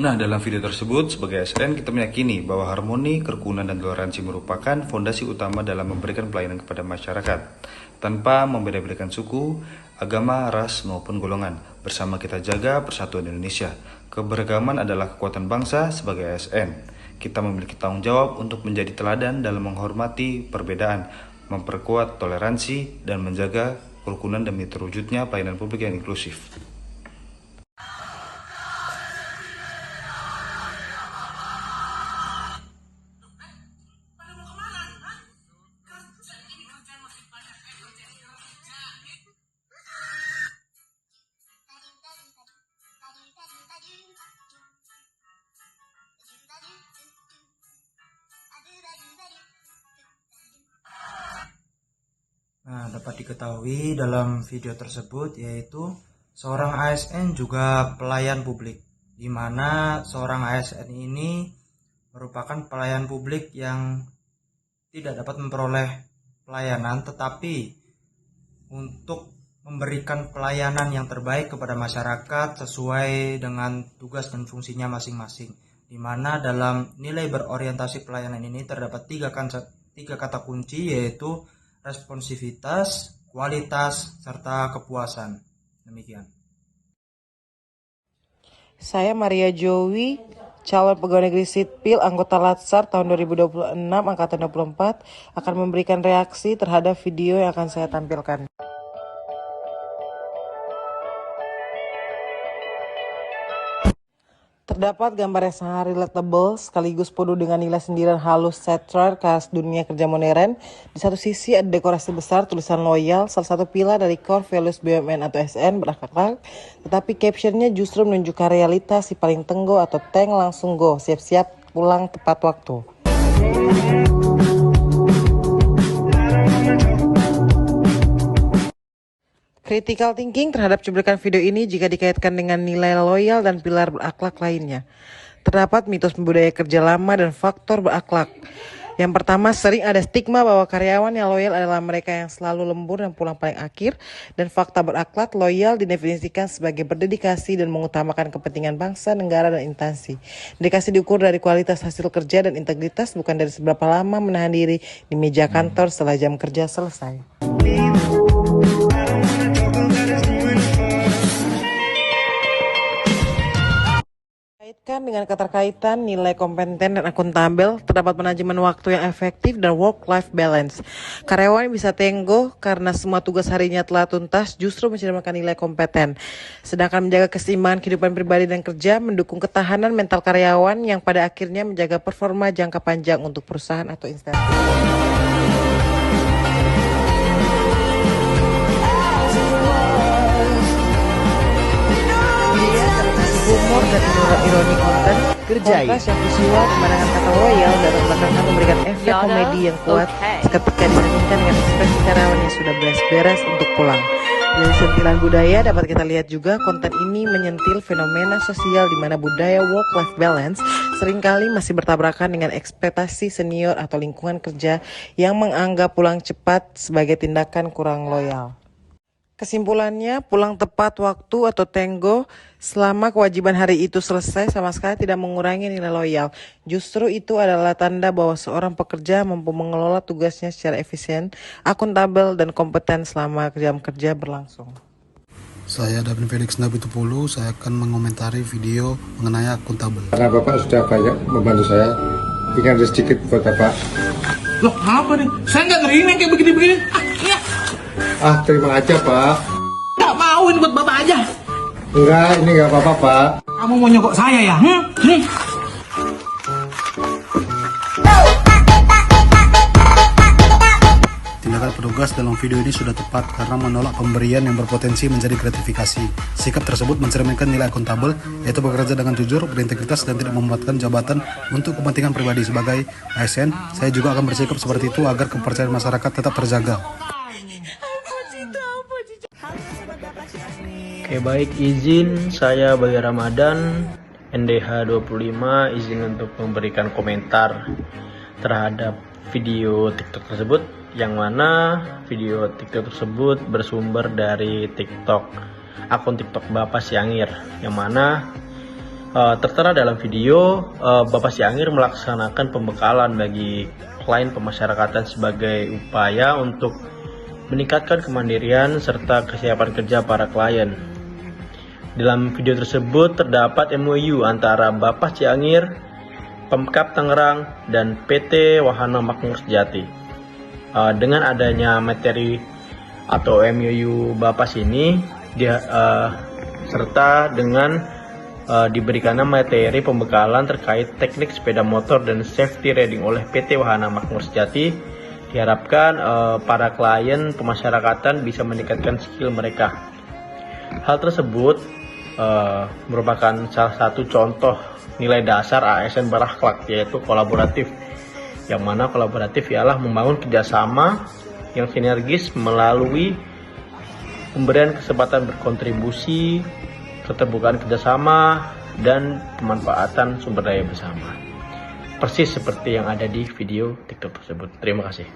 Nah, dalam video tersebut, sebagai ASN, kita meyakini bahwa harmoni, kerukunan, dan toleransi merupakan fondasi utama dalam memberikan pelayanan kepada masyarakat, tanpa membeda-bedakan suku, agama, ras, maupun golongan. Bersama kita jaga persatuan Indonesia. Keberagaman adalah kekuatan bangsa. Sebagai ASN, kita memiliki tanggung jawab untuk menjadi teladan dalam menghormati perbedaan, memperkuat toleransi, dan menjaga kerukunan demi terwujudnya pelayanan publik yang inklusif. Nah, dapat diketahui dalam video tersebut yaitu seorang ASN juga pelayan publik, di mana seorang ASN ini merupakan pelayan publik yang tidak dapat memperoleh pelayanan, tetapi untuk memberikan pelayanan yang terbaik kepada masyarakat sesuai dengan tugas dan fungsinya masing-masing, di mana dalam nilai berorientasi pelayanan ini terdapat tiga kata kunci, yaitu responsivitas, kualitas, serta kepuasan. Demikian. Saya Maria Jowi, calon pegawai negeri sipil anggota Latsar tahun 2026 angkatan 24, akan memberikan reaksi terhadap video yang akan saya tampilkan. Terdapat gambar yang sangat relatable sekaligus penuh dengan nilai sindiran halus satire khas dunia kerja modern. Di satu sisi ada dekorasi besar tulisan loyal, salah satu pilar dari core values BUMN atau SN berakhlak, tetapi captionnya justru menunjukkan realitas si paling tenggo atau tank langsung go, siap-siap pulang tepat waktu. Critical thinking terhadap cuplikan video ini jika dikaitkan dengan nilai loyal dan pilar berakhlak lainnya. Terdapat mitos budaya kerja lama dan faktor berakhlak. Yang pertama, sering ada stigma bahwa karyawan yang loyal adalah mereka yang selalu lembur dan pulang paling akhir. Dan fakta berakhlak, loyal didefinisikan sebagai berdedikasi dan mengutamakan kepentingan bangsa, negara, dan instansi. Dedikasi diukur dari kualitas hasil kerja dan integritas, bukan dari seberapa lama menahan diri di meja kantor setelah jam kerja selesai. Kaitkan dengan keterkaitan nilai kompeten dan akuntabel, terdapat manajemen waktu yang efektif dan work-life balance. Karyawan bisa tenggo karena semua tugas harinya telah tuntas, justru mencerminkan nilai kompeten. Sedangkan menjaga keseimbangan kehidupan pribadi dan kerja, mendukung ketahanan mental karyawan yang pada akhirnya menjaga performa jangka panjang untuk perusahaan atau instansi. Humor dan ironi konten kontras yang visual pemandangan kata loyal dan belakangan memberikan efek komedi yang kuat seketika disandingkan dengan ekspresi karyawan yang sudah beres-beres untuk pulang. Dari sentilan budaya dapat kita lihat juga konten ini menyentil fenomena sosial di mana budaya work-life balance seringkali masih bertabrakan dengan ekspektasi senior atau lingkungan kerja yang menganggap pulang cepat sebagai tindakan kurang loyal. Kesimpulannya, pulang tepat waktu atau tenggo selama kewajiban hari itu selesai sama sekali tidak mengurangi nilai loyal. Justru itu adalah tanda bahwa seorang pekerja mampu mengelola tugasnya secara efisien, akuntabel, dan kompeten selama jam kerja berlangsung. Saya Davin Felix Nabitupulu, saya akan mengomentari video mengenai akuntabel. Karena Bapak sudah banyak membantu saya, tinggal sedikit buat Bapak. Loh, apa nih? Saya nggak nerima kayak begini-begini. Terima aja Pak. Nggak mau, ini buat Bapak aja. Enggak, ini nggak apa-apa Pak. Kamu mau nyogok saya ya? Tindakan petugas dalam video ini sudah tepat karena menolak pemberian yang berpotensi menjadi gratifikasi. Sikap tersebut mencerminkan nilai akuntabel, yaitu bekerja dengan jujur, berintegritas, dan tidak memanfaatkan jabatan untuk kepentingan pribadi. Sebagai ASN, saya juga akan bersikap seperti itu agar kepercayaan masyarakat tetap terjaga. Oke, baik, izin saya Bayu Ramadan, NDH 25, izin untuk memberikan komentar terhadap video TikTok tersebut, yang mana video TikTok tersebut bersumber dari akun TikTok Bapak Siangir, yang mana Tertera dalam video, Bapak Siangir melaksanakan pembekalan bagi klien pemasyarakatan sebagai upaya untuk meningkatkan kemandirian serta kesiapan kerja para klien. Dalam video tersebut terdapat MOU antara Bapak Ciangir, Pemkab Tangerang, dan PT Wahana Makmur Sejati. Dengan adanya materi atau MOU Bapas ini, serta dengan diberikannya materi pembekalan terkait teknik sepeda motor dan safety riding oleh PT Wahana Makmur Sejati, diharapkan para klien pemasyarakatan bisa meningkatkan skill mereka. Hal tersebut merupakan salah satu contoh nilai dasar ASN berakhlak, yaitu kolaboratif, yang mana kolaboratif ialah membangun kerjasama yang sinergis melalui pemberian kesempatan berkontribusi, keterbukaan kerjasama, dan pemanfaatan sumber daya bersama. Persis seperti yang ada di video TikTok tersebut. Terima kasih.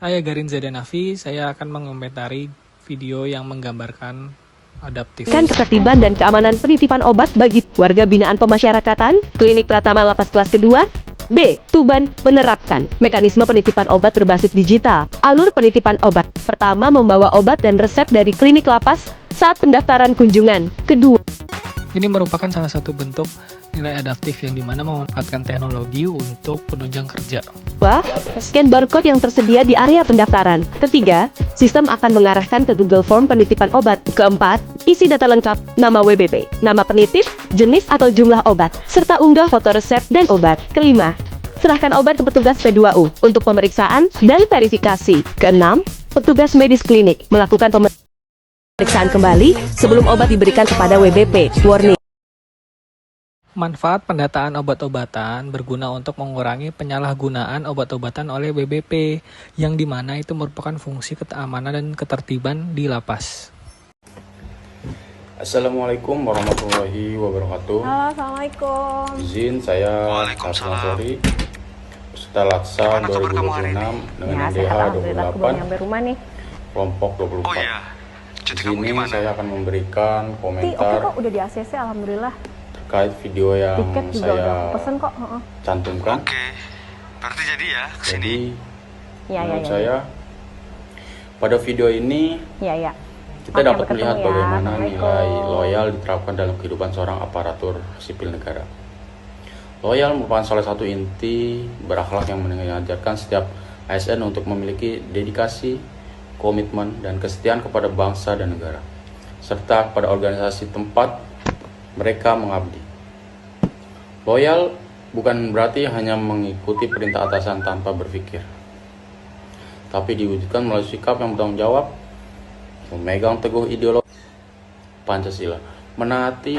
Saya Garin Zadanafi, saya akan mengomentari video yang menggambarkan adaptif. Ketertiban dan keamanan penitipan obat bagi warga binaan pemasyarakatan, Klinik Pratama Lapas kelas kedua. B. Tuban menerapkan mekanisme penitipan obat berbasis digital. Alur penitipan obat. Pertama, membawa obat dan resep dari klinik lapas saat pendaftaran kunjungan. Kedua, Ini merupakan salah satu bentuk nilai adaptif yang dimana memanfaatkan teknologi untuk penunjang kerja. scan barcode yang tersedia di area pendaftaran. Ketiga, sistem akan mengarahkan ke Google Form penitipan obat. Keempat, isi data lengkap, nama WBP, nama penitip, jenis atau jumlah obat, serta unggah foto resep dan obat. Kelima, serahkan obat ke petugas P2U untuk pemeriksaan dan verifikasi. Keenam, petugas medis klinik melakukan pemeriksaan kembali sebelum obat diberikan kepada WBP. Warning. Manfaat pendataan obat-obatan berguna untuk mengurangi penyalahgunaan obat-obatan oleh WBP, yang dimana itu merupakan fungsi keamanan dan ketertiban di lapas. Assalamualaikum warahmatullahi wabarakatuh. Halo, assalamualaikum. Izin saya Kasri peserta Laksa 2026 dengan NDH 28 kelompok 24. Di sini saya akan memberikan komentar. Oke kok, udah di ACC, alhamdulillah. Terkait video yang Tiket juga saya udah pesen kok. cantumkan. Oke, berarti jadi ya kesini. Jadi Ya, menurut saya pada video ini kita dapat melihat bagaimana nilai loyal diterapkan dalam kehidupan seorang aparatur sipil negara. Loyal merupakan salah satu inti berakhlak yang mengajarkan setiap ASN untuk memiliki dedikasi, komitmen, dan kesetiaan kepada bangsa dan negara, serta kepada organisasi tempat mereka mengabdi. Loyal bukan berarti hanya mengikuti perintah atasan tanpa berpikir, tapi diwujudkan melalui sikap yang bertanggung jawab, memegang teguh ideologi Pancasila, menaati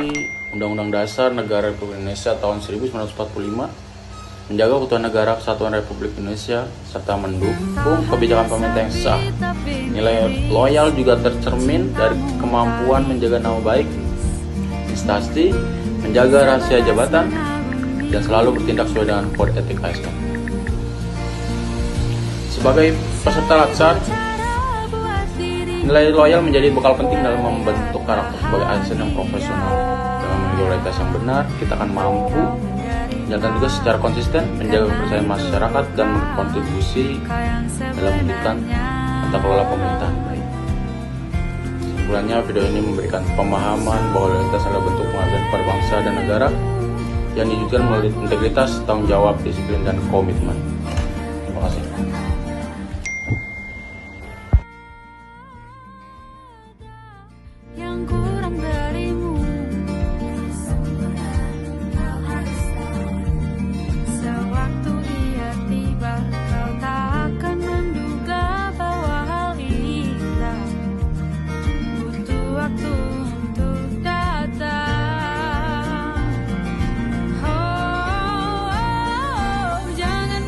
Undang-Undang Dasar Negara Republik Indonesia tahun 1945, menjaga keutuhan negara Kesatuan Republik Indonesia, serta mendukung kebijakan pemerintah yang sah. Nilai loyal juga tercermin dari kemampuan menjaga nama baik instansi, menjaga rahasia jabatan, dan selalu bertindak sesuai dengan kode etik ASN. Sebagai peserta Laksa, nilai loyal menjadi bekal penting dalam membentuk karakter sebagai ASN yang profesional. Dengan memiliki loyalitas yang benar, kita akan mampu menjalankan tugas secara konsisten, menjaga kepercayaan masyarakat, dan berkontribusi dalam mewujudkan tata kelola pemerintahan baik. Kesimpulannya, video ini memberikan pemahaman bahwa loyalitas adalah bentuk penghargaan kepada bangsa dan negara yang diwujudkan melalui integritas, tanggung jawab, disiplin, dan komitmen. Terima kasih. Jangan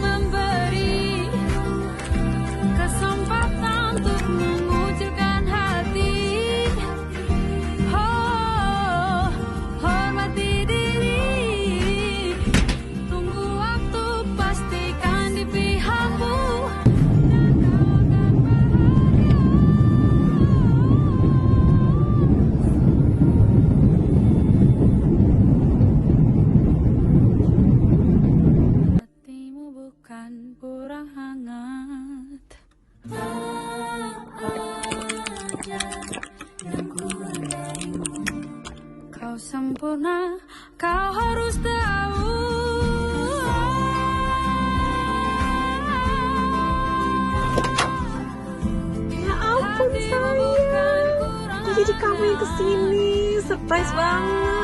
kesini, surprise banget.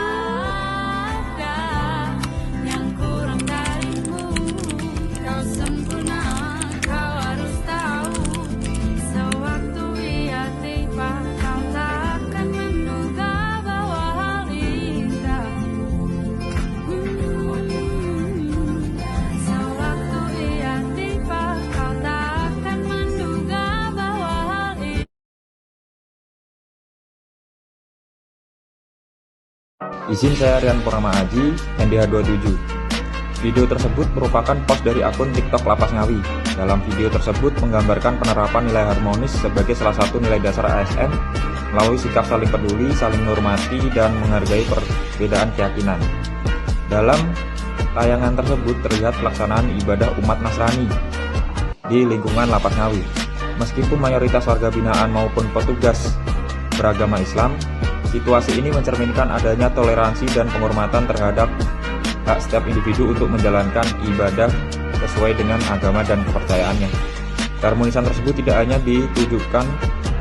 Izin, saya Rian Purnama Aji, NDH27. Video tersebut merupakan post dari akun TikTok Lapas Ngawi. Dalam video tersebut menggambarkan penerapan nilai harmonis sebagai salah satu nilai dasar ASN melalui sikap saling peduli, saling menghormati, dan menghargai perbedaan keyakinan. Dalam tayangan tersebut terlihat pelaksanaan ibadah umat Nasrani di lingkungan Lapas Ngawi. Meskipun mayoritas warga binaan maupun petugas beragama Islam, situasi ini mencerminkan adanya toleransi dan penghormatan terhadap hak setiap individu untuk menjalankan ibadah sesuai dengan agama dan kepercayaannya. Keharmonisan tersebut tidak hanya ditujukan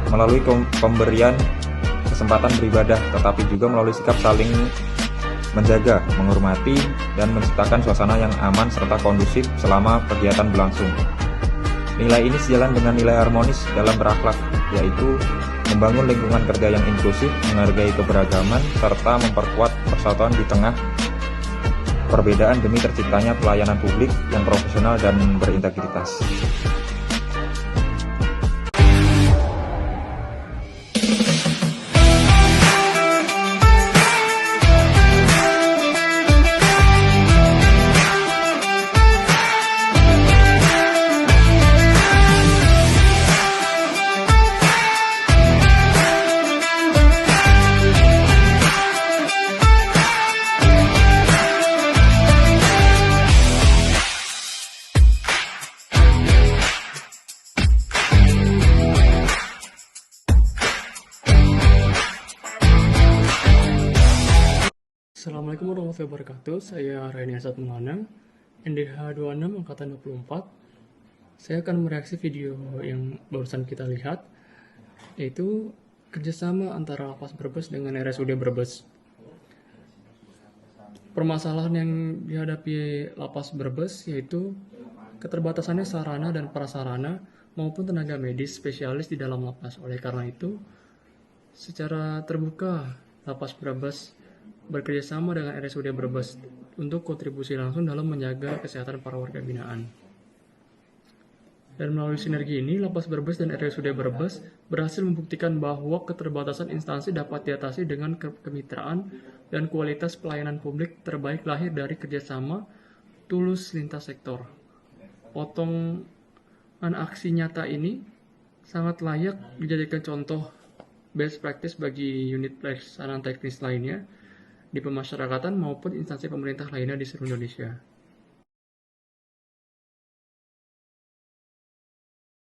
melalui pemberian kesempatan beribadah, tetapi juga melalui sikap saling menjaga, menghormati, dan menciptakan suasana yang aman serta kondusif selama kegiatan berlangsung. Nilai ini sejalan dengan nilai harmonis dalam berakhlak, yaitu membangun lingkungan kerja yang inklusif, menghargai keberagaman, serta memperkuat persatuan di tengah perbedaan demi terciptanya pelayanan publik yang profesional dan berintegritas. Assalamualaikum warahmatullahi wabarakatuh. Saya Raini Asad Maulana, NDH26 angkatan 24. Saya akan mereaksi video yang barusan kita lihat, yaitu kerjasama antara Lapas Brebes dengan RSUD Brebes. Permasalahan yang dihadapi Lapas Brebes yaitu keterbatasannya sarana dan prasarana maupun tenaga medis spesialis di dalam lapas. Oleh karena itu, secara terbuka Lapas Brebes bekerjasama dengan RSUD Brebes untuk kontribusi langsung dalam menjaga kesehatan para warga binaan. Dan melalui sinergi ini, Lapas Brebes dan RSUD Brebes berhasil membuktikan bahwa keterbatasan instansi dapat diatasi dengan kemitraan dan kualitas pelayanan publik terbaik lahir dari kerjasama tulus lintas sektor. Potongan aksi nyata ini sangat layak dijadikan contoh best practice bagi unit pelaksanaan teknis lainnya di pemasyarakatan maupun instansi pemerintah lainnya di seluruh Indonesia.